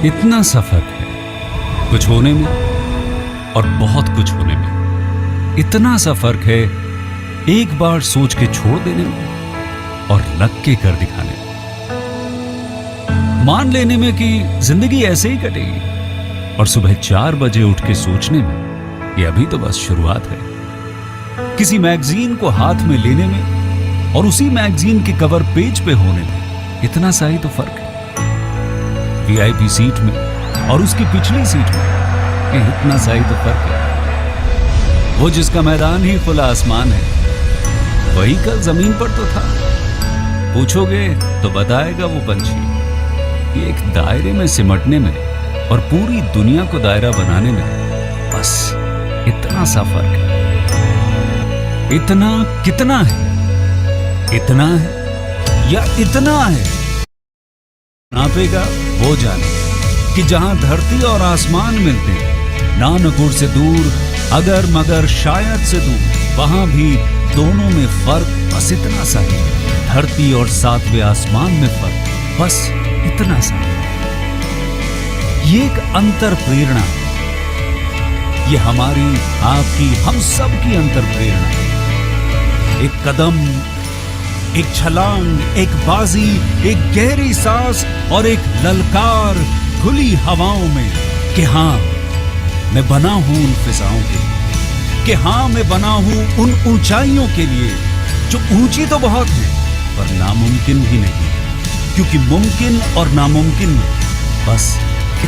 इतना सा फर्क है कुछ होने में और बहुत कुछ होने में। इतना सा फर्क है एक बार सोच के छोड़ देने में और लग के कर दिखाने में। मान लेने में कि जिंदगी ऐसे ही कटेगी और सुबह 4 बजे उठ के सोचने में ये अभी तो बस शुरुआत है। किसी मैगजीन को हाथ में लेने में और उसी मैगजीन के कवर पेज पे होने में इतना सा ही तो फर्क है। वीआईपी सीट में और उसकी पिछली सीट में इतना सा ही तो फर्क है। वो जिसका मैदान ही खुला आसमान है वही कल जमीन पर तो था। पूछोगे तो बताएगा वो पंछी कि एक दायरे में सिमटने में और पूरी दुनिया को दायरा बनाने में बस इतना सा फर्क है। इतना कितना है? इतना है या इतना है? नापेगा वो जाने कि जहां धरती और आसमान मिलते हैं, नानपुर से दूर, अगर मगर शायद से दूर, वहां भी दोनों में फर्क बस इतना सा है। धरती और 7वें आसमान में फर्क बस इतना सा है। ये एक अंतर प्रेरणा है। ये हमारी, आपकी, हम सब की अंतर प्रेरणा है। एक कदम, एक छलांग, एक बाजी, एक गहरी सांस और एक ललकार खुली हवाओं में कि हाँ मैं बना हूं उन फिजाओं के लिए, कि हाँ मैं बना हूं उन ऊंचाइयों के लिए जो ऊंची तो बहुत है पर नामुमकिन भी नहीं, क्योंकि मुमकिन और नामुमकिन में बस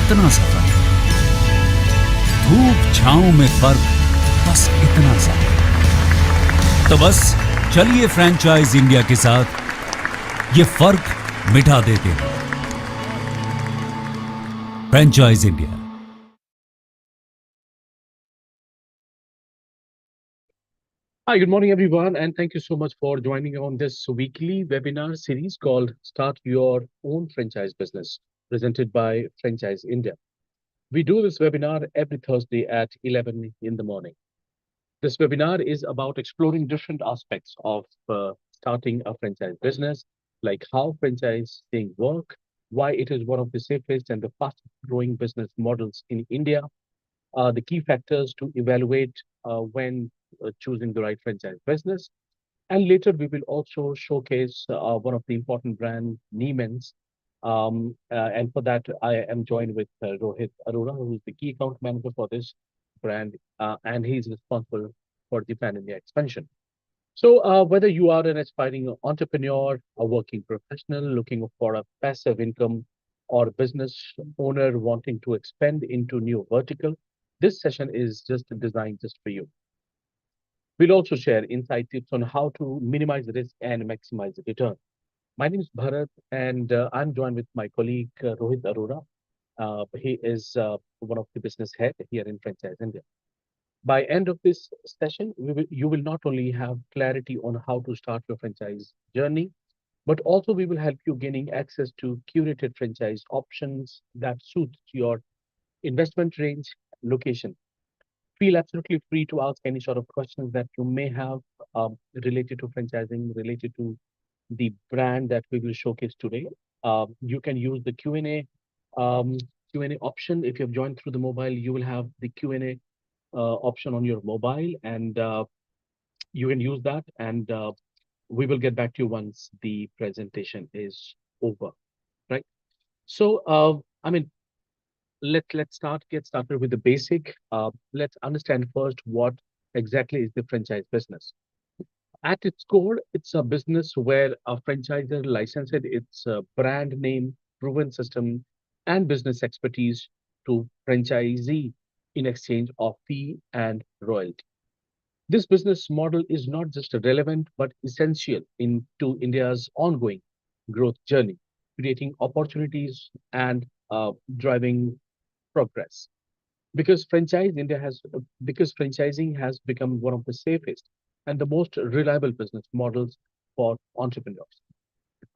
इतना सा फर्क है। धूप छांव में फर्क बस इतना सा है। तो बस चलिए फ्रेंचाइज इंडिया के साथ ये फर्क मिटा देते हैं। Franchise India. Hi, good morning, everyone, and thank you so much for joining on this weekly webinar series called Start Your Own Franchise Business, presented by Franchise India. We do this webinar every Thursday at 11 in the morning. This webinar is about exploring different aspects of starting a franchise business, like how franchising work, why it is one of the safest and the fastest growing business models in India, the key factors to evaluate when choosing the right franchise business. And later we will also showcase one of the important brand, Neiman's. And for that, I am joined with Rohit Arora, who is the key account manager for this brand, and he's responsible for the pan-India expansion. So whether you are an aspiring entrepreneur, a working professional looking for a passive income, or business owner wanting to expand into new vertical, this session is just designed just for you. We'll also share insight tips on how to minimize risk and maximize the return. My name is Bharat, and I'm joined with my colleague Rohit Arora. He is one of the business head here in Franchise India. By end of this session, you will not only have clarity on how to start your franchise journey, but also we will help you gaining access to curated franchise options that suit your investment range, location. Feel absolutely free to ask any sort of questions that you may have related to franchising, related to the brand that we will showcase today. You can use the Q&A Q&A option. If you have joined through the mobile, you will have the Q&A option on your mobile, and you can use that. And we will get back to you once the presentation is over. Right. So, I mean, let's get started with the basic. Let's understand first what exactly is the franchise business. At its core, it's a business where a franchisor licenses its brand name, proven system, and business expertise to franchisee in exchange of fee and royalty. This business model is not just relevant but essential to India's ongoing growth journey, creating opportunities and driving progress. Because because franchising has become one of the safest and the most reliable business models for entrepreneurs.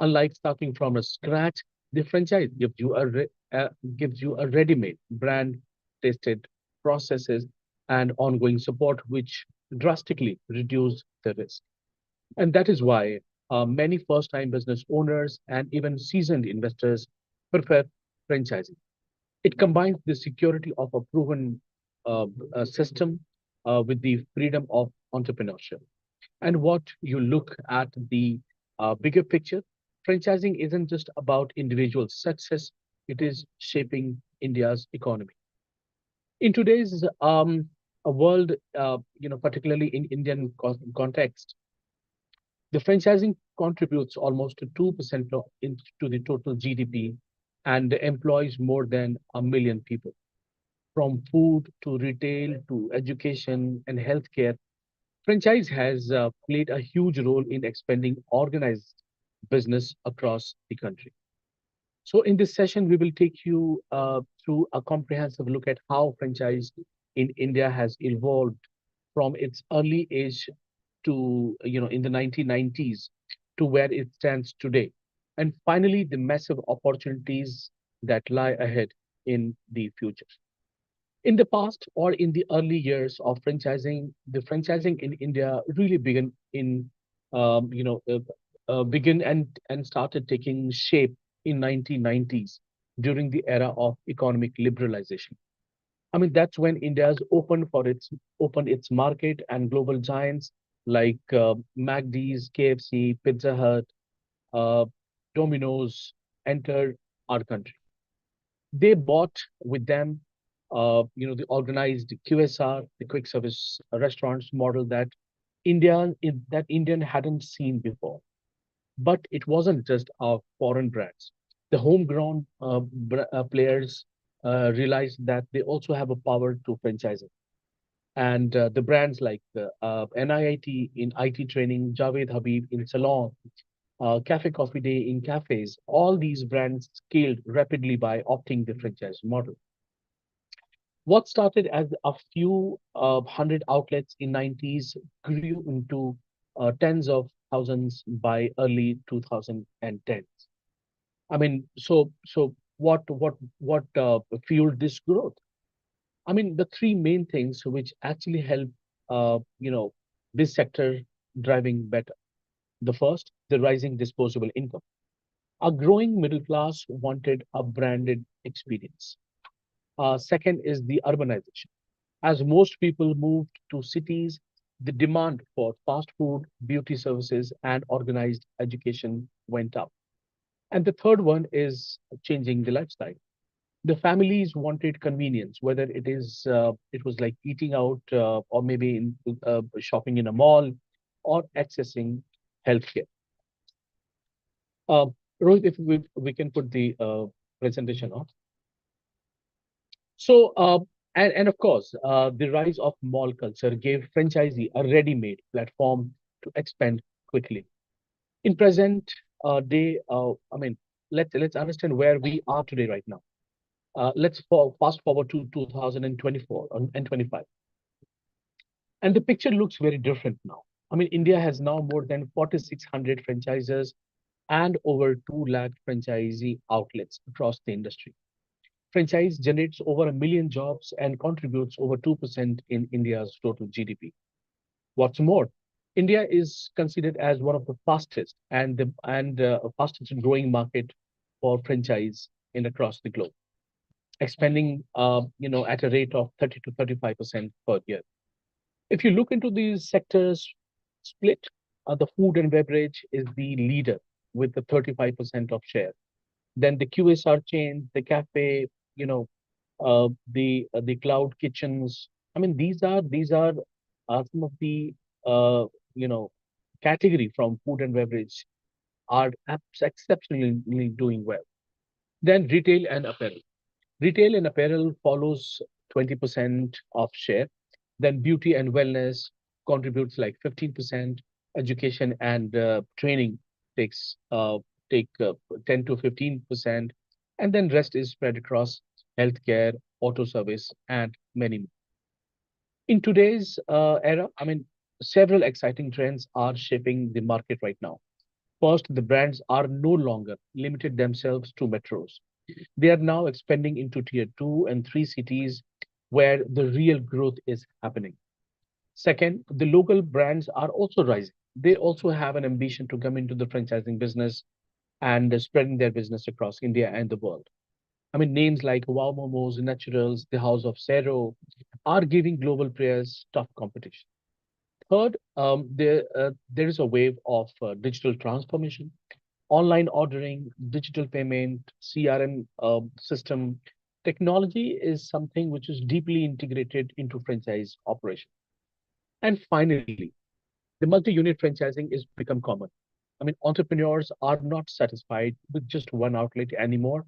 Unlike starting from a scratch, the franchise gives you a ready-made brand, tested processes, and ongoing support, which drastically reduce the risk. And that is why many first-time business owners and even seasoned investors prefer franchising. It combines the security of a proven system with the freedom of entrepreneurship. And what you look at the bigger picture, franchising isn't just about individual success, it is shaping India's economy. In today's a world, particularly in Indian context, the franchising contributes almost to 2% to the total GDP and employs more than a million people. From food to retail to education and healthcare, franchise has played a huge role in expanding organized business across the country. So, in this session, we will take you through a comprehensive look at how franchise in India has evolved from its early age to, in the 1990s to where it stands today. And finally, the massive opportunities that lie ahead in the future. In the past or in the early years of franchising, the franchising in India really began in, um, you know, uh, began and started taking shape in 1990s during the era of economic liberalization. I mean, that's when India's opened its market and global giants like McD's, KFC, Pizza Hut, uh, Domino's entered our country. They bought with them, the organized QSR, the quick service restaurants model that Indian hadn't seen before. But it wasn't just our foreign brands. The homegrown players realized that they also have a power to franchising. And the brands like NIIT in IT training, Javed Habib in salon, Cafe Coffee Day in cafes, all these brands scaled rapidly by opting the franchise model. What started as a few hundred outlets in 90s grew into tens of thousands by early 2010s. I mean, so what fueled this growth? I mean, the three main things which actually help uh, you know this sector driving better. The first, the rising disposable income. A growing middle class wanted a branded experience. Second is the urbanization. As most people moved to cities, the demand for fast food, beauty services, and organized education went up. And the third one is changing the lifestyle. The families wanted convenience, whether it was like eating out or maybe shopping in a mall or accessing healthcare. Uh, Rohit, if we can put the presentation on. So, and of course, the rise of mall culture gave franchisee a ready-made platform to expand quickly. In present day, I mean, let's understand where we are today right now. Fast forward to 2024 and 25, and the picture looks very different now. I mean, India has now more than 4,600 franchises and over 2 lakh franchisee outlets across the industry. Franchise generates over a million jobs and contributes over 2% in India's total GDP. What's more, India is considered as one of the fastest and fastest growing market for franchise in across the globe, expanding at a rate of 30 to 35% per year. If you look into these sectors split, the food and beverage is the leader with the 35% of share. Then the QSR chain, the cafe, the cloud kitchens. I mean, these are some of the uh, you know category from food and beverage are exceptionally doing well. Then retail and apparel. Retail and apparel follows 20% of share. Then beauty and wellness contributes like 15%. Education and training takes take 10 to 15%, and then rest is spread across healthcare, auto service, and many more. In today's era, I mean, several exciting trends are shaping the market right now. First, the brands are no longer limited themselves to metros. They are now expanding into tier two and three cities where the real growth is happening. Second, the local brands are also rising. They also have an ambition to come into the franchising business and spreading their business across India and the world. I mean, names like Wow Momos, Naturals, the House of Zero are giving global players tough competition. Third, there is a wave of digital transformation, online ordering, digital payment, CRM system. Technology is something which is deeply integrated into franchise operation. And finally, the multi-unit franchising is become common. I mean, entrepreneurs are not satisfied with just one outlet anymore.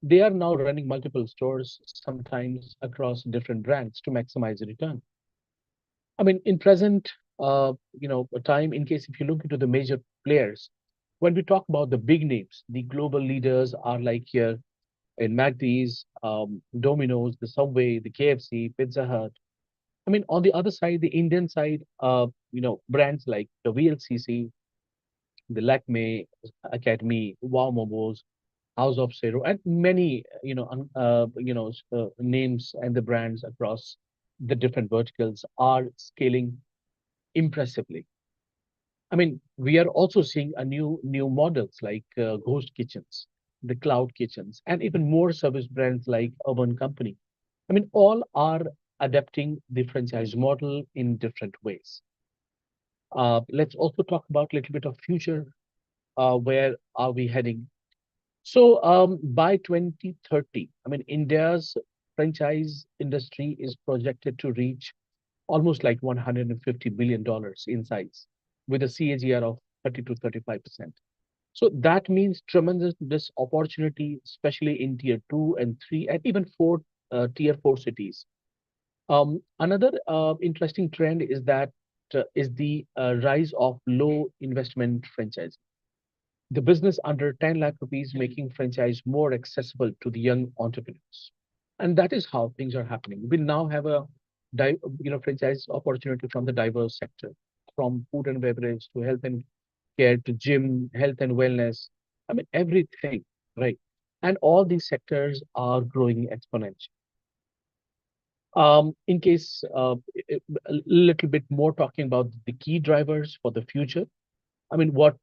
They are now running multiple stores, sometimes across different brands to maximize the return. I mean, in present, time, in case if you look into the major players, when we talk about the big names, the global leaders are like here in McD's, Domino's, the Subway, the KFC, Pizza Hut. I mean, on the other side, the Indian side, brands like the VLCC, the Lakme Academy, Wow Momos, House of Zero, and many, names and the brands across the different verticals are scaling impressively. I mean, we are also seeing a new models like ghost kitchens, the cloud kitchens, and even more service brands like Urban Company. I mean, all are adapting the franchise model in different ways. Let's also talk about a little bit of future. Where are we heading? So by 2030, I mean, India's franchise industry is projected to reach almost like $150 billion in size with a CAGR of 30 to 35%. So that means tremendous this opportunity, especially in tier two and three, and even tier four cities. Another interesting trend is that is the rise of low investment franchise. The business under 10 lakh rupees making franchise more accessible to the young entrepreneurs. And that is how things are happening. We now have a franchise opportunity from the diverse sector, from food and beverage to health and care to gym, health and wellness. I mean, everything, right? And all these sectors are growing exponentially. In case a little bit more talking about the key drivers for the future. I mean, what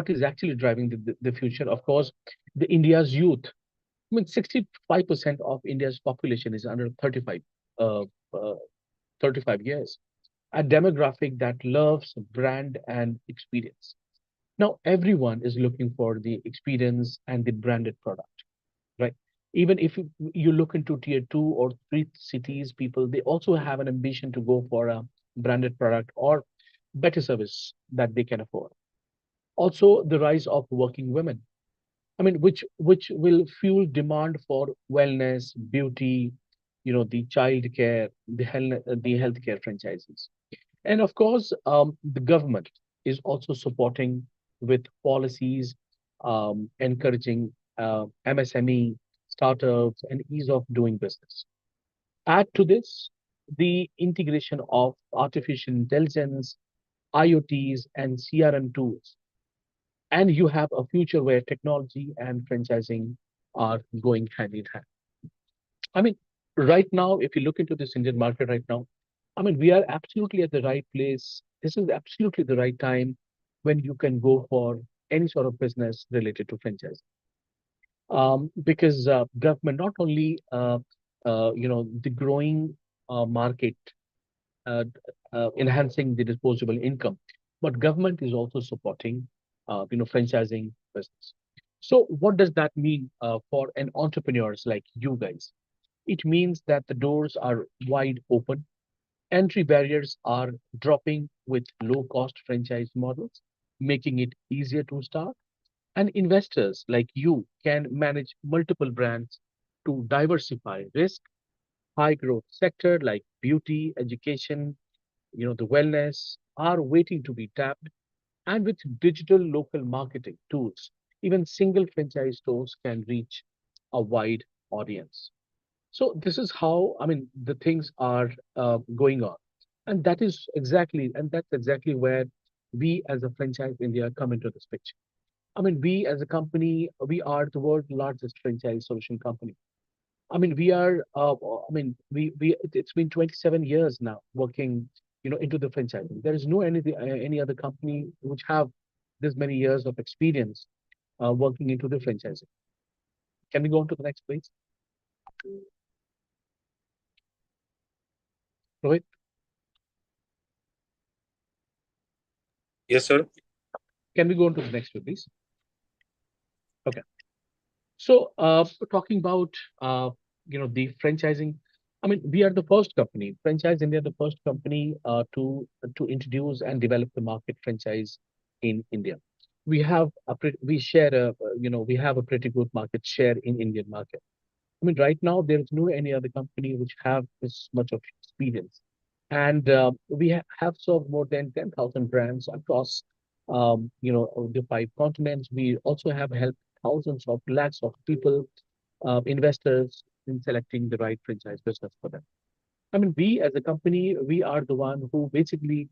is actually driving the future? Of course, the India's youth. I mean, 65% of India's population is under 35, uh, uh, 35 years. A demographic that loves brand and experience. Now, everyone is looking for the experience and the branded product, right? Even if you look into tier two or three cities, people, they also have an ambition to go for a branded product or better service that they can afford. Also, the rise of working women. I mean, which will fuel demand for wellness, beauty, the child care, the healthcare franchises. And of course, the government is also supporting with policies encouraging MSME, startups, and ease of doing business. Add to this the integration of artificial intelligence, IoTs, and CRM tools. And you have a future where technology and franchising are going hand in hand. I mean, right now, if you look into this Indian market right now, I mean, we are absolutely at the right place. This is absolutely the right time when you can go for any sort of business related to franchise. Because government not only the growing market uh, enhancing the disposable income, but government is also supporting franchising business. So what does that mean for an entrepreneurs like you guys? It means that the doors are wide open. Entry barriers are dropping with low cost franchise models, making it easier to start. And investors like you can manage multiple brands to diversify risk. High growth sector like beauty, education, the wellness are waiting to be tapped. And with digital local marketing tools, even single franchise stores can reach a wide audience. So this is how, I mean, the things are going on. And that's exactly where we as a franchise India come into this picture. I mean, we as a company, we are the world's largest franchise solution company. I mean, it's been 27 years now working, into the franchising. There is no any other company which have this many years of experience working into the franchising. Can we go on to the next, please? Rohit, Yes, sir. can we go on to the next one, please? Okay. So, talking about the franchising, I mean, we are the first company, Franchise India, the first company to introduce and develop the market franchise in India. We share we have a pretty good market share in Indian market. I mean, right now there is no any other company which have this much of experience, and we have served more than 10,000 brands across, the five continents. We also have helped thousands of lakhs of people, investors, in selecting the right franchise business for them. I mean, we as a company, we are the one who basically,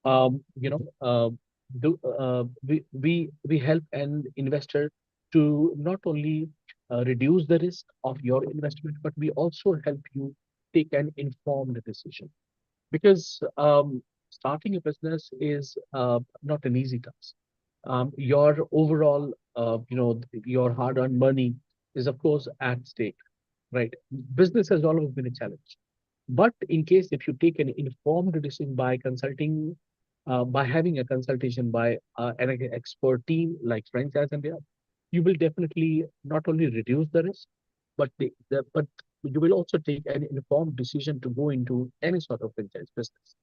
um, you know, uh, we help an investor to not only reduce the risk of your investment, but we also help you take an informed decision. Because starting a business is not an easy task. Your overall, your hard-earned money is, of course, at stake, right? Business has always been a challenge. But in case if you take an informed decision by consulting, by having a consultation by an expert team like Franchise India, you will definitely not only reduce the risk, but you will also take an informed decision to go into any sort of franchise business.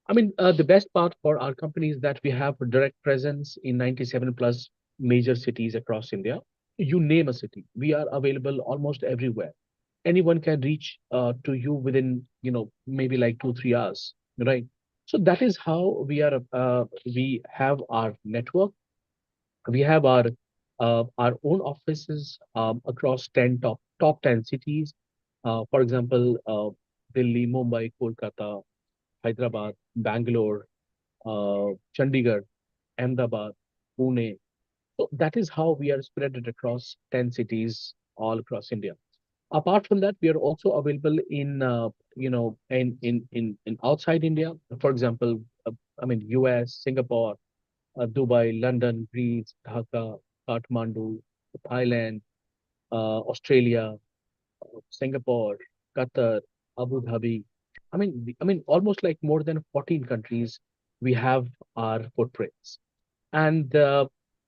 I mean, the best part for our company is that we have a direct presence in 97 plus major cities across India. You name a city, we are available almost everywhere. Anyone can reach to you within, maybe like 2 3 hours, right? So that is how we have our network. We have our own offices across 10 top 10 cities. For example, Delhi, Mumbai, Kolkata, Hyderabad, Bangalore, Chandigarh, Ahmedabad, Pune. So that is how we are spread it across 10 cities all across India. Apart from that, we are also available in in outside India. For example, I mean US, Singapore, Dubai, London, Greece, Dhaka, Kathmandu, Thailand, Australia, Singapore, Qatar, Abu Dhabi. I mean, almost like more than 14 countries we have our footprints. And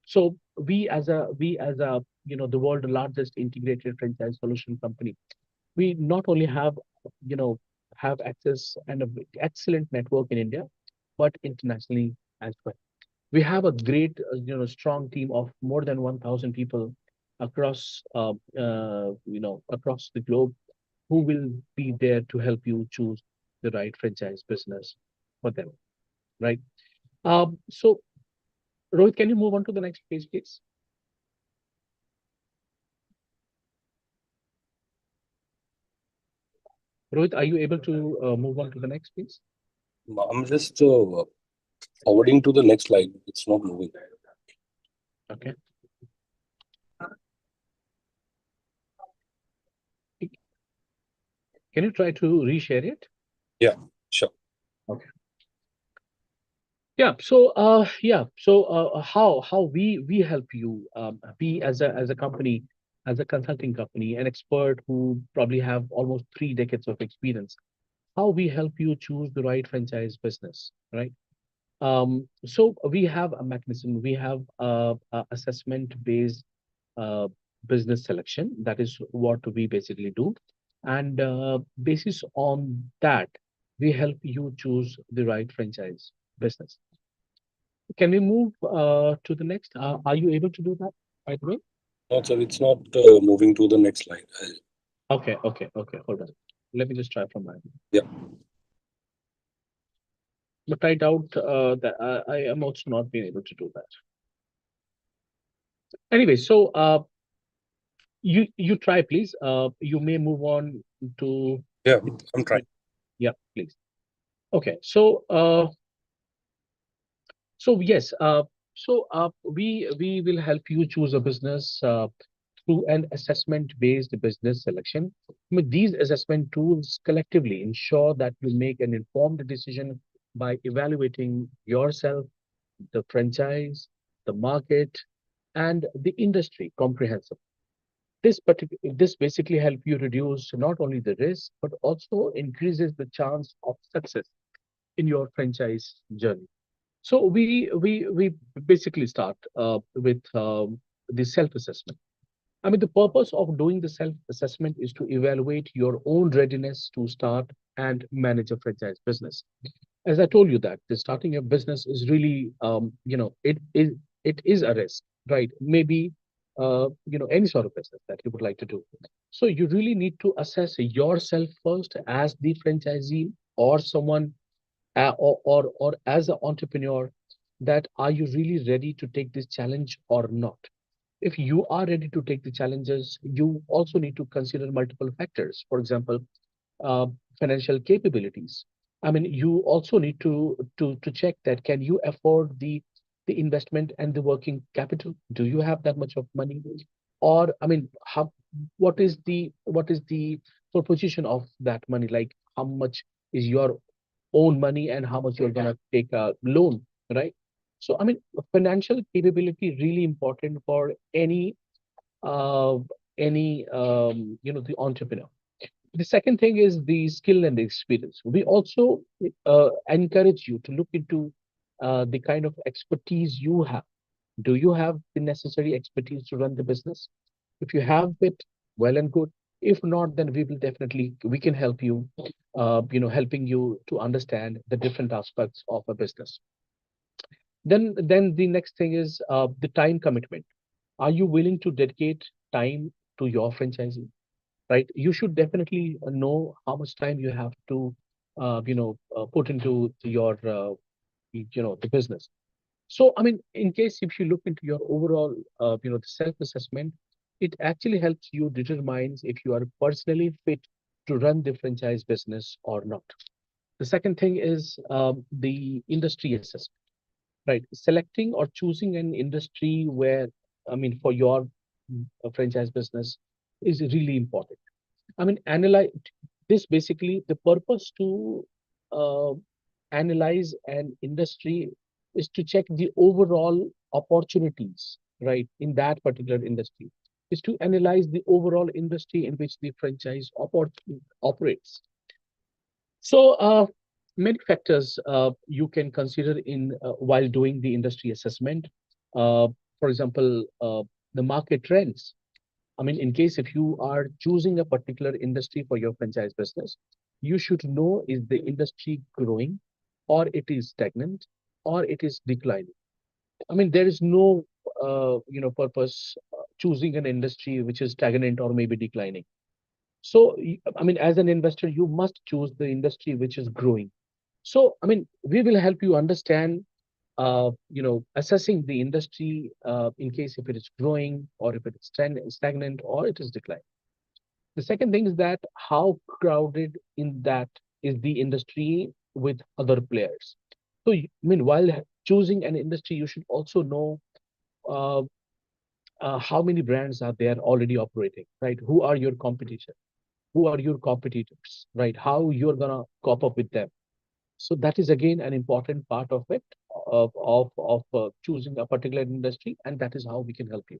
so we as a the world largest integrated franchise solution company, we not only you know have access and a excellent network in India, but internationally as well. We have a great strong team of more than 1,000 people across across the globe, who will be there to help you choose the right franchise business for them, right? So Rohit, can you move on to the next page, please? Rohit, are you able to move on to the next, please? I'm just forwarding to the next slide. It's not moving. Okay. Can you try to reshare it? Yeah, sure. Okay. So how we help you, we as a company, as a consulting company, an expert who probably have almost 3 decades of experience, how we help you choose the right franchise business, right? So we have a mechanism, we have a assessment-based uh, business selection. That is what we basically do. And basis on that, we help you choose the right franchise business. Can we move to the next? Are you able to do that, by the way? No, sir, it's not moving to the next slide. Okay. Hold on. Let me just try from my end. Yeah. But I doubt that I am also not being able to do that. Anyway, so you try, please. You may move on to Yeah, I'm trying. yeah, please. Okay, so yes, we will help you choose a business through an assessment-based business selection. I mean, these assessment tools collectively ensure that you make an informed decision by evaluating yourself, the franchise, the market, and the industry comprehensively. this basically help you reduce not only the risk but also increases the chance of success in your franchise journey. So we basically start with the self-assessment. I mean, the purpose of doing the self-assessment is to evaluate your own readiness to start and manage a franchise business. As I told you that the starting a business is really, it is a risk, right? Maybe, any sort of business that you would like to do. So you really need to assess yourself first as the franchisee or someone, or as an entrepreneur, that are you really ready to take this challenge or not? If you are ready to take the challenges, you also need to consider multiple factors. For example, uh, financial capabilities. I mean, you also need to check that can you afford the investment and the working capital? Do you have that much of money? Or I mean, how what is the proposition of that money? Like how much is your own money and how much you're gonna take a loan, right? So I mean, financial capability really important for uh, any the entrepreneur. The second thing is the skill and the experience. We also encourage you to look into the kind of expertise you have. Do you have the necessary expertise to run the business? If you have it, well and good. If not, then we can help you, helping you to understand the different aspects of a business. Then the next thing is the time commitment. Are you willing to dedicate time to your franchisee? Right? You should definitely know how much time you have to, put into your, the business. So, I mean, in case if you look into your overall, the self-assessment, it actually helps you determine if you are personally fit to run the franchise business or not. The second thing is the industry assessment, right? Selecting or choosing an industry where, I mean, for your franchise business is really important. I mean, analyze this basically the purpose to uh, analyze an industry is to check the overall opportunities, right, in that particular industry, is to analyze the overall industry in which the franchise operates. So, many factors you can consider in while doing the industry assessment. Uh, for example, the market trends. I mean, in case if you are choosing a particular industry for your franchise business, you should know is the industry growing or it is stagnant or it is declining. I mean, there is no purpose choosing an industry which is stagnant or maybe declining. So, I mean, as an investor, you must choose the industry which is growing. So, I mean, we will help you understand, assessing the industry in case if it is growing or if it is stagnant or it is declining. The second thing is that how crowded in that is the industry with other players. So, I mean, while choosing an industry, you should also know uh, how many brands are there already operating, right? Who are your competition? Who are your competitors, right? How you're gonna cope up with them. So that is again an important part of it, of choosing a particular industry, and that is how we can help you.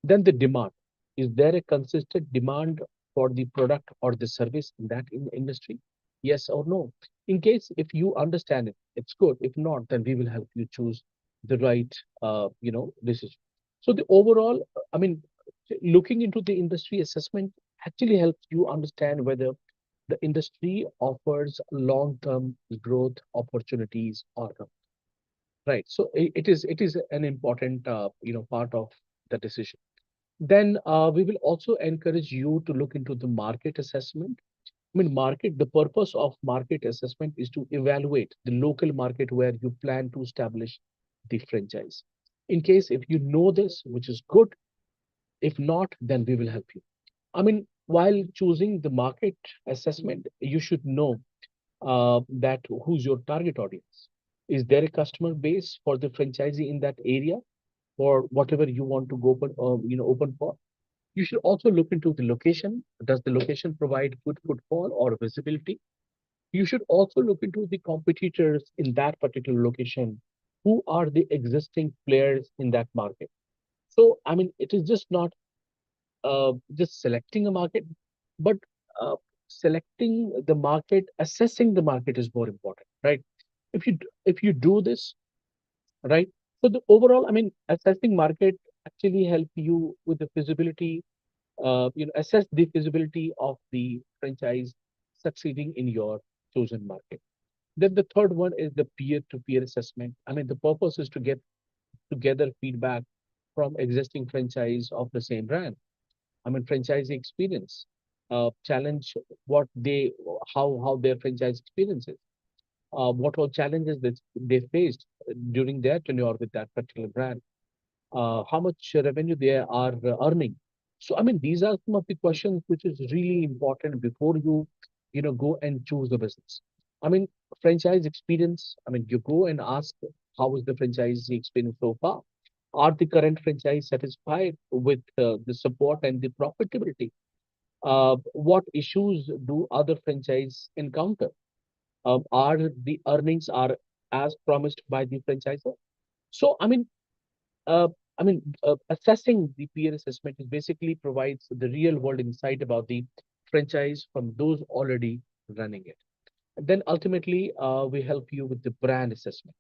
Then the demand. Is there a consistent demand for the product or the service in that industry? Yes or no? In case if you understand it, it's good. If not, then we will help you choose the right, decision. So the overall, I mean, looking into the industry assessment actually helps you understand whether the industry offers long-term growth opportunities or not. Right. So it is an important part of the decision. Then we will also encourage you to look into the market assessment. I mean, the purpose of market assessment is to evaluate the local market where you plan to establish the franchise. In case if you know this, which is good, if not, then we will help you. I mean, while choosing the market assessment, you should know that who's your target audience. Is there a customer base for the franchisee in that area for whatever you want to go open for? You should also look into the location. Does the location provide good footfall or visibility? You should also look into the competitors in that particular location. Who are the existing players in that market? So, I mean, it is just not just selecting a market, but uh, selecting the market, assessing the market is more important, right? If you do this, right? So the overall, I mean, assessing market actually help you with the feasibility, assess the feasibility of the franchise succeeding in your chosen market. Then the third one is the peer-to-peer assessment. I mean, the purpose is to get together feedback from existing franchise of the same brand. I mean, franchisee experience, challenge what they, how their franchise experience is, what all challenges that they faced during their tenure with that particular brand, how much revenue they are earning. So, I mean, these are some of the questions which is really important before you go and choose the business. I mean, franchise experience. I mean, you go and ask how is the franchisee experience so far? Are the current franchise satisfied with the support and the profitability? What issues do other franchise encounter? Are the earnings are as promised by the franchisor? So, uh, assessing the peer assessment is basically provides the real world insight about the franchise from those already running it. And then ultimately, we help you with the brand assessment.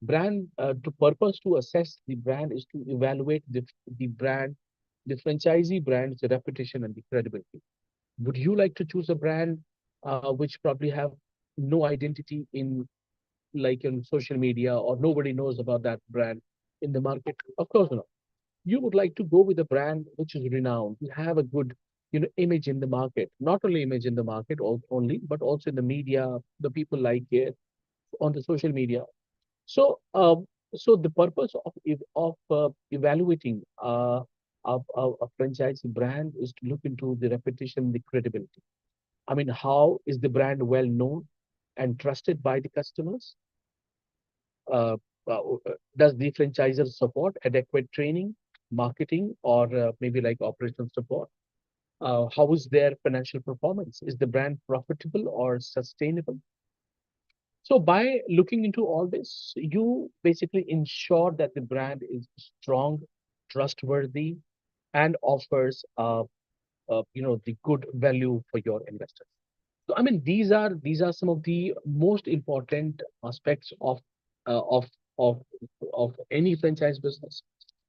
Brand to purpose to assess the brand is to evaluate the brand, the franchisee brand's reputation and the credibility. Would you like to choose a brand which probably have no identity in like in social media or nobody knows about that brand in the market? Of course not. You would like to go with a brand which is renowned, you have a good image in the market, not only image in the market only, but also in the media, the people like it on the social media. So, so the purpose of evaluating a franchise brand is to look into the reputation, the credibility. I mean, how is the brand well known and trusted by the customers? Uh, does the franchisor support adequate training, marketing, or maybe like operational support? How is their financial performance? Is the brand profitable or sustainable? So by looking into all this, you basically ensure that the brand is strong, trustworthy, and offers the good value for your investors. So I mean these are some of the most important aspects uh, of of of any franchise business,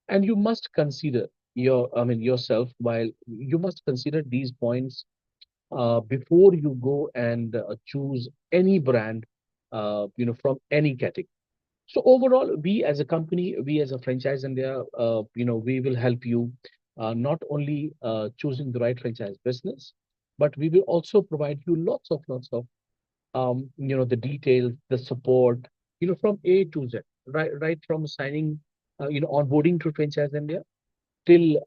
and you must consider yourself while you must consider these points before you go and choose any brand from any category. So overall, we as a company, we as a franchise India, we will help you not only choosing the right franchise business, but we will also provide you lots of the details, the support, from A to Z, right from signing, onboarding to franchise India till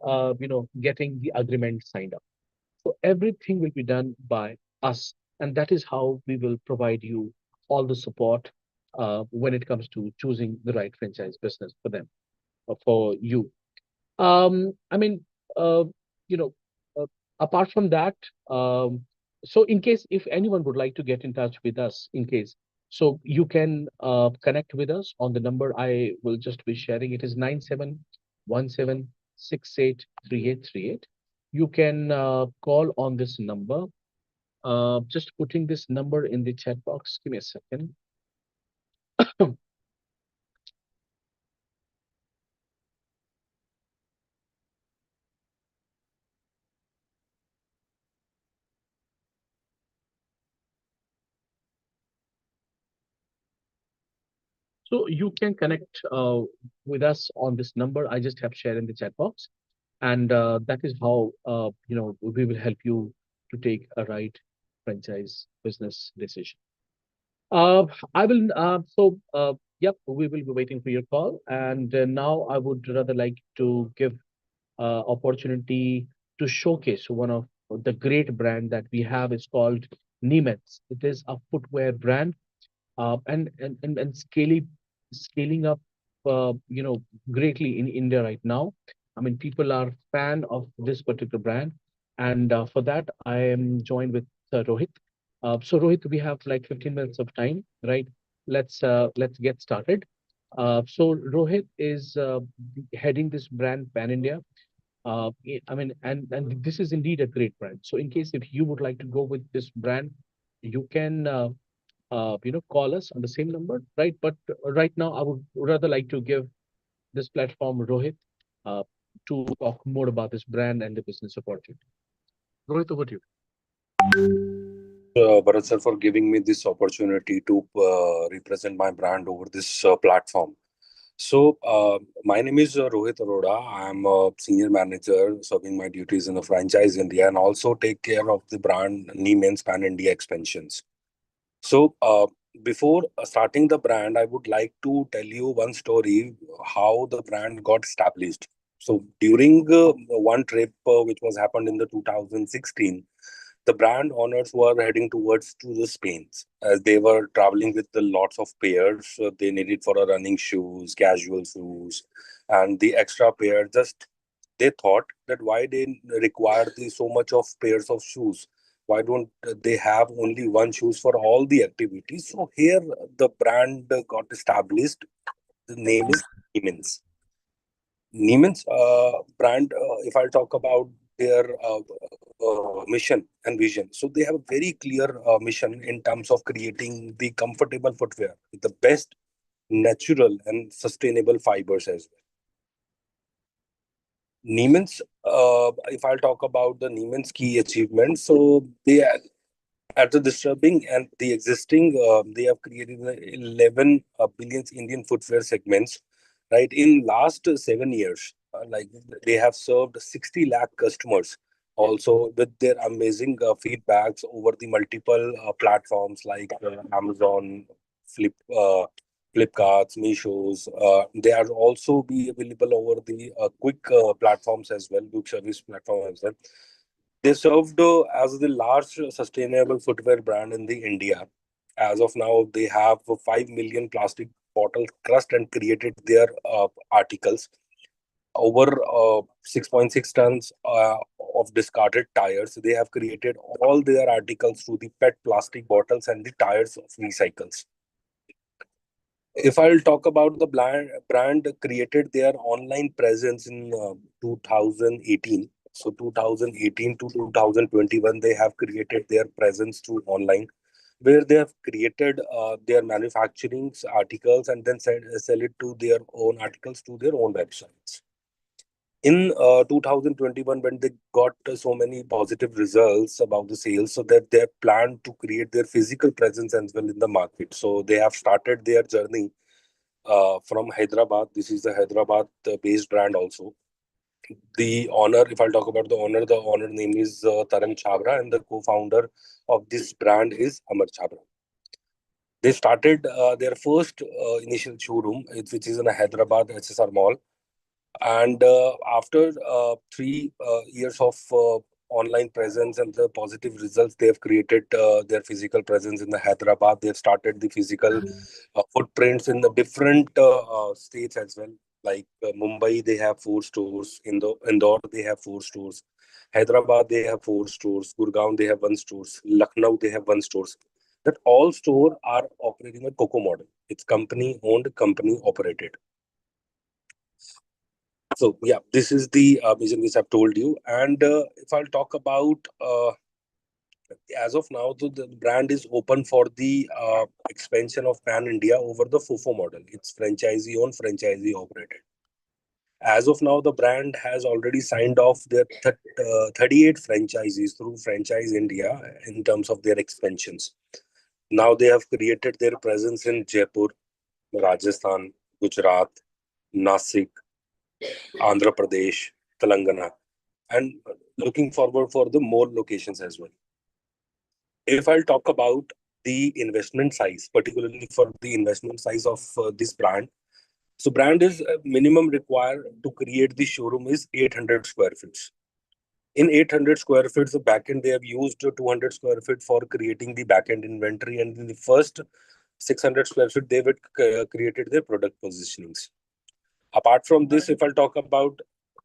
getting the agreement signed up. So everything will be done by us, and that is how we will provide you all the support when it comes to choosing the right franchise business for them, for you. I mean, uh, you know, uh, apart from that, so in case if anyone would like to get in touch with us, in case, so you can connect with us on the number I will just be sharing. It is 9717683838. You can call on this number. Just putting this number in the chat box. Give me a second. So you can connect with us on this number I just have shared in the chat box, and that is how we will help you to take a right franchise business decision. Uh, I will. Yep, we will be waiting for your call, and now I would rather like to give opportunity to showcase one of the great brand that we have. Is called Nemets. It is a footwear brand and scaling up greatly in India right now. I mean, people are fan of this particular brand, and for that I am joined with Rohit. So Rohit, we have like 15 minutes of time, right? Let's get started. So Rohit is heading this brand pan India. I mean, and this is indeed a great brand. So in case if you would like to go with this brand, you can call us on the same number, right? But right now, I would rather like to give this platform Rohit uh, to talk more about this brand and the business opportunity. Rohit, over to you. Bharat sir, for giving me this opportunity to represent my brand over this platform. So, my name is Rohit Arora. I'm a senior manager serving my duties in the franchise India and also take care of the brand Neiman's Pan India expansions. So, before starting the brand, I would like to tell you one story how the brand got established. So, during one trip which was happened in the 2016, the brand owners were heading towards to the Spain as they were traveling with the lots of pairs they needed for a running shoes, casual shoes, and the extra pair. Just they thought that why they require so much of pairs of shoes, why don't they have only one shoes for all the activities? So here the brand got established. The name is Siemens. Neiman's brand, if I'll talk about their mission and vision, so they have a very clear mission in terms of creating the comfortable footwear with the best natural and sustainable fibers as well. Neiman's, if I'll talk about the Neiman's key achievements, so they at the disturbing and the existing, they have created 11 billions Indian footwear segments, right? In last 7 years, like they have served 60 lakh customers. Also, with their amazing feedbacks over the multiple platforms like Amazon, Flip, Flipkarts, Meesho's. They are also be available over the quick platforms as well, quick service platform as well. They served as the large sustainable footwear brand in the India. As of now, they have 5 million plastic bottles crushed and created their articles. Over 6.6 tons of discarded tires. They have created all their articles through the PET plastic bottles and the tires of recycles. If I'll talk about the brand created their online presence in 2018. So 2018 to 2021, they have created their presence through online, where they have created their manufacturing articles and then sell it to their own articles to their own websites. In 2021, when they got so many positive results about the sales, so that they planned to create their physical presence as well in the market. So they have started their journey from Hyderabad. This is the Hyderabad based brand also. The owner, if I'll talk about the owner name is Taran Chabra, and the co-founder of this brand is Amar Chabra. They started their first initial showroom, which is in a Hyderabad SSR Mall. And after 3 years of online presence and the positive results, they have created their physical presence in the Hyderabad. They have started the physical footprints in the different states as well. Like Mumbai, they have 4 stores. Indore, they have 4 stores. Hyderabad, they have 4 stores. Gurgaon, they have 1 stores. Lucknow, they have 1 stores. That all store are operating a COCO model. It's company owned, company operated. So yeah, this is the vision which I've told you. And if I'll talk about as of now, the brand is open for the expansion of Pan India over the FOFO model. It's franchisee owned, franchisee operated. As of now, the brand has already signed off their 38 franchisees through Franchise India in terms of their expansions. Now they have created their presence in Jaipur, Rajasthan, Gujarat, Nasik, Andhra Pradesh, Telangana, and looking forward for the more locations as well. If I'll talk about the investment size, particularly for the investment size of this brand, so brand is minimum required to create the showroom is 800 square feet. In 800 square feet, the backend they have used 200 square feet for creating the backend inventory, and in the first 600 square feet they would created their product positionings. Apart from this, if I'll talk about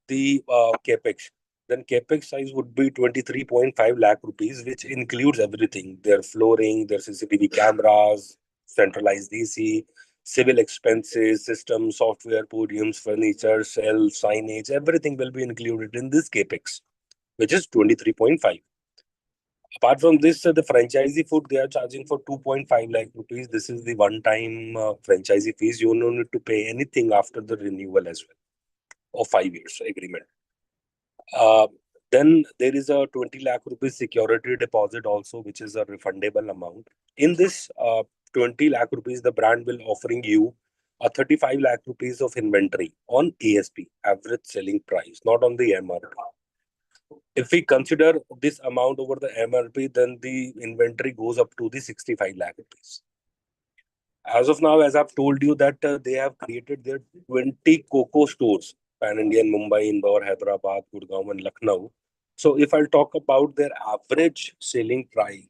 the capex, then capex size would be 23.5 lakh rupees, which includes everything: their flooring, their CCTV cameras, centralized AC, civil expenses, system, software, podiums, furniture, shelves, signage, everything will be included in this capex, which is 23.5. Apart from this, the franchisee food they are charging for 2.5 lakh rupees. This is the one-time franchisee fees. You don't need to pay anything after the renewal as well of 5 years agreement. Uh, then there is a 20 lakh rupees security deposit also, which is a refundable amount. In this 20 lakh rupees, the brand will offering you a 35 lakh rupees of inventory on ASP, average selling price, not on the MRP. If we consider this amount over the MRP, then the inventory goes up to the 65 lakh rupees. As of now, as I've told you that they have created their 20 Coco stores, pan India in Mumbai, Indore, Hyderabad, Gurgaon, and Lucknow. So if I'll talk about their average selling price,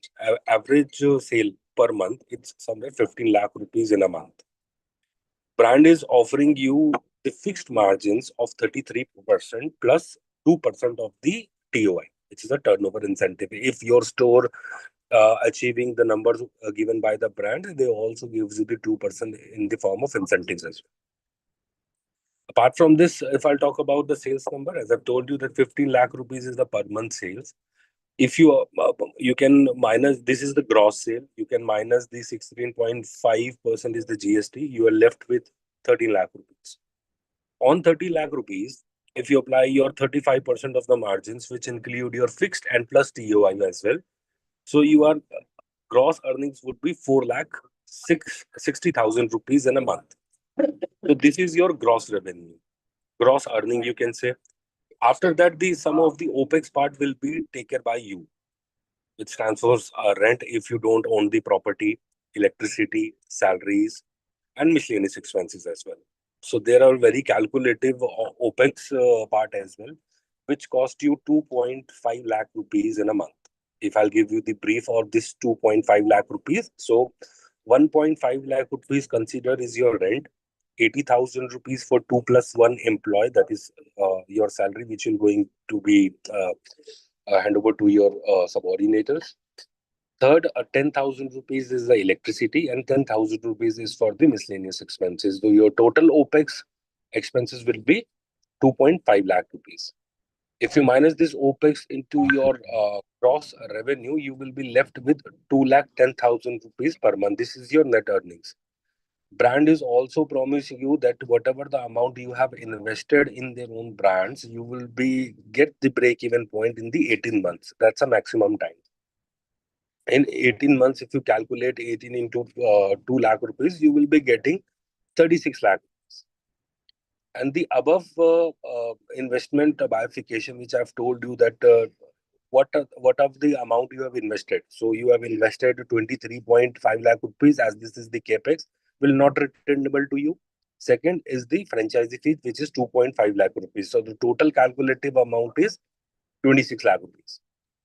average sale per month, it's somewhere 15 lakh rupees in a month. Brand is offering you the fixed margins of 33% plus 2% of the TOI, which is a turnover incentive. If your store achieving the numbers given by the brand, they also gives you the 2% in the form of incentives as well. Apart from this, if I'll talk about the sales number, as I've told you that 15 lakh rupees is the per month sales. If you can minus, this is the gross sale, you can minus the 16.5% is the GST, you are left with 13 lakh rupees. On 30 lakh rupees, if you apply your 35% of the margins, which include your fixed and plus TOI as well, so your gross earnings would be 4 lakh 60,000 rupees in a month. So this is your gross revenue, gross earning, you can say. After that, the some of the OPEX part will be taken by you, which transfers rent if you don't own the property, electricity, salaries, and miscellaneous expenses as well. So there are very calculative OPEX part as well, which cost you 2.5 lakh rupees in a month. If I'll give you the brief of this 2.5 lakh rupees, so 1.5 lakh rupees consider is your rent, 80,000 rupees for 2 plus 1 employee, that is your salary, which will going to be hand over to your subordinators. Third, 10,000 rupees is the electricity and 10,000 rupees is for the miscellaneous expenses. So your total OPEX expenses will be 2.5 lakh rupees. If you minus this OPEX into your gross revenue, you will be left with 2 lakh 10,000 rupees per month. This is your net earnings. Brand is also promising you that whatever the amount you have invested in their own brands, you will be get the break even point in the 18 months. That's a maximum time. In 18 months, if you calculate 18 into 2 lakh rupees, you will be getting 36 lakh. And the above investment bifurcation, which I've told you that what of the amount you have invested. So you have invested 23.5 lakh rupees, as this is the capex, will not returnable to you. Second is the franchisee fee, which is 2.5 lakh rupees. So the total calculative amount is 26 lakh rupees.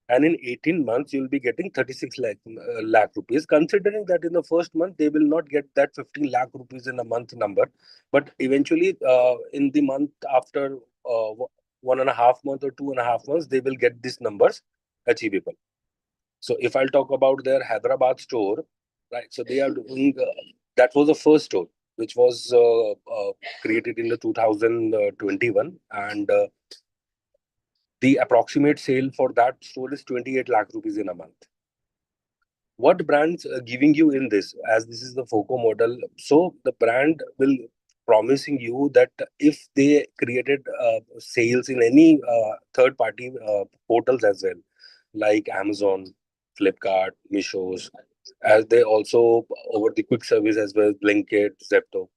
And in 18 months, you'll be getting 36 lakh rupees, considering that in the first month, they will not get that 15 lakh rupees in a month number. But eventually, in the month after 1.5 months or 2.5 months, they will get these numbers achievable. So if I'll talk about their Hyderabad store, right? So they are doing, that was the first store, which was created in the 2021. And the approximate sale for that store is 28 lakh rupees in a month. What brands giving you in this, as this is the FOCO model? So the brand will promising you that if they created sales in any third party portals as well, like Amazon, Flipkart, Misho's, as they also over the quick service as well, Blinkit, Zepto.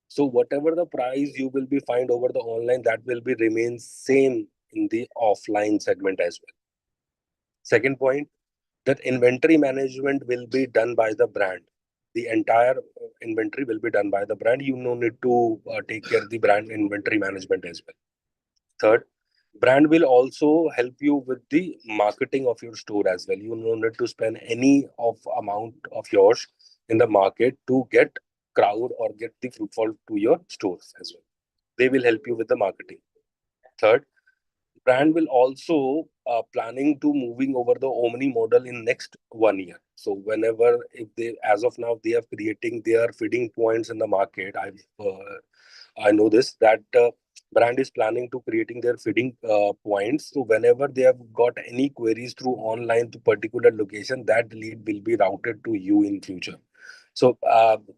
So whatever the price you will be find over the online, that will be remain same in the offline segment as well. Second point, that inventory management will be done by the brand. The entire inventory will be done by the brand. You no need to take care of the brand inventory management as well. Third, brand will also help you with the marketing of your store as well. You no need to spend any of amount of yours in the market to get crowd or get the footfall to your stores as well. They will help you with the marketing. Third, brand will also planning to moving over the Omni model in next 1 year. So whenever, if they, as of now, they are creating their feeding points in the market. I know this, that brand is planning to creating their feeding points. So whenever they have got any queries through online to particular location, that lead will be routed to you in future. So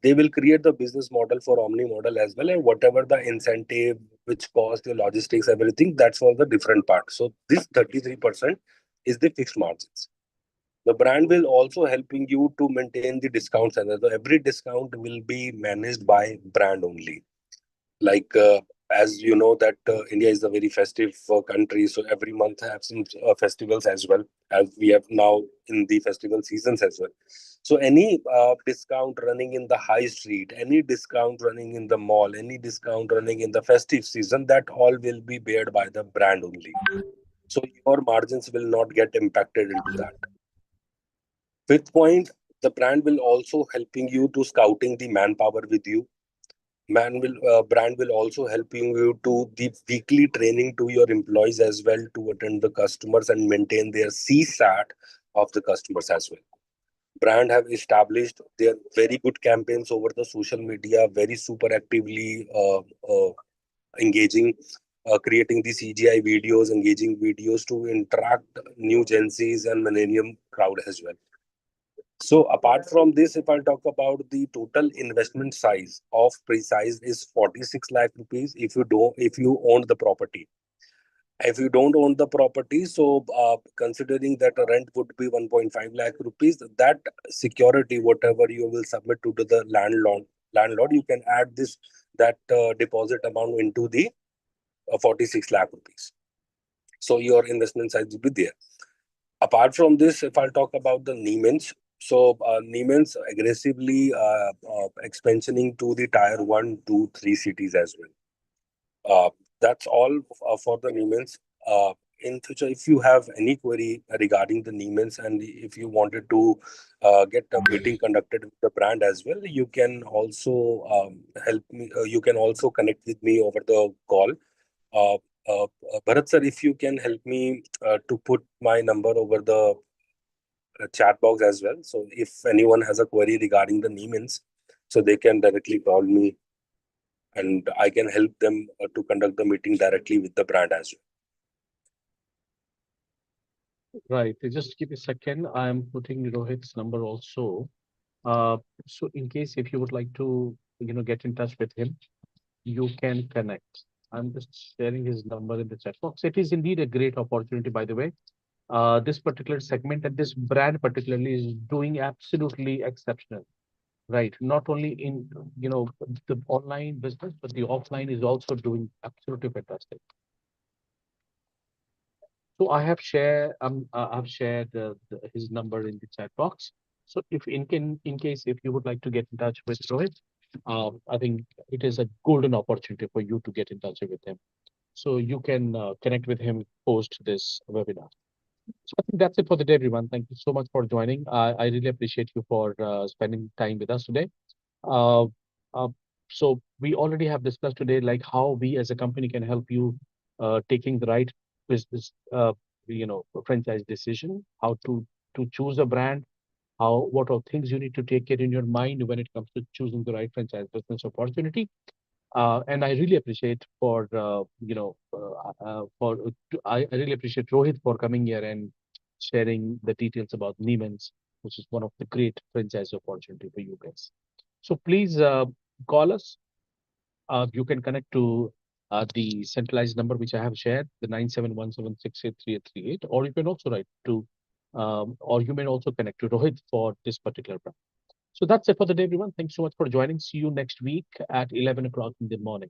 they will create the business model for Omni model as well, and whatever the incentive, which cost, the logistics, everything, that's all the different part. So this 33% is the fixed margins. The brand will also helping you to maintain the discounts, and so every discount will be managed by brand only. Like as you know that India is a very festive country, so every month have some festivals as well, as we have now in the festival seasons as well. So any discount running in the high street, any discount running in the mall, any discount running in the festive season, that all will be bared by the brand only. So your margins will not get impacted into that. Fifth point, the brand will also helping you to scouting the manpower with you. Brand will also helping you to the weekly training to your employees as well, to attend the customers and maintain their CSAT of the customers as well. Brand have established their very good campaigns over the social media, very super actively engaging, creating the CGI videos, engaging videos to interact new Gen Zs and millennium crowd as well. So apart from this, if I'll talk about the total investment size of Precise is 46 lakh rupees if you own the property. If you don't own the property, so considering that a rent would be 1.5 lakh rupees, that security, whatever you will submit to the landlord, you can add this that deposit amount into the 46 lakh rupees. So your investment size will be there. Apart from this, if I'll talk about the Niemens, so Niemens aggressively expansioning to the tier 1, 2, 3 cities as well. That's all for the Niemens. In future, if you have any query regarding the Niemens, and if you wanted to get a meeting conducted with the brand as well, you can also help me. You can also connect with me over the call. Uh, Bharat sir, if you can help me to put my number over the chat box as well. So if anyone has a query regarding the Niemens, so they can directly call me, and I can help them to conduct the meeting directly with the brand as Right. Just give me a second. I'm putting Rohit's number also. Uh, so in case if you would like to, get in touch with him, you can connect. I'm just sharing his number in the chat box. It is indeed a great opportunity, by the way. This particular segment and this brand particularly is doing absolutely exceptional. Right. Not only in, the online business, but the offline is also doing absolutely fantastic. So I've shared his number in the chat box. So if in case if you would like to get in touch with Rohit, I think it is a golden opportunity for you to get in touch with him. So you can connect with him post this webinar. So I think that's it for the day, everyone. Thank you so much for joining. I really appreciate you for spending time with us today. Uh, uh, so we already have discussed today, like how we as a company can help you taking the right business, franchise decision, how to choose a brand, how what are things you need to take care in your mind when it comes to choosing the right franchise business opportunity. And I really appreciate I really appreciate Rohit for coming here and sharing the details about Neiman's, which is one of the great franchise opportunity for you guys. So please call us. You can connect to the centralized number which I have shared, the 9717683838, or you can also write to, or you may also connect to Rohit for this particular brand. So that's it for the day, everyone. Thanks so much for joining. See you next week at 11 o'clock in the morning.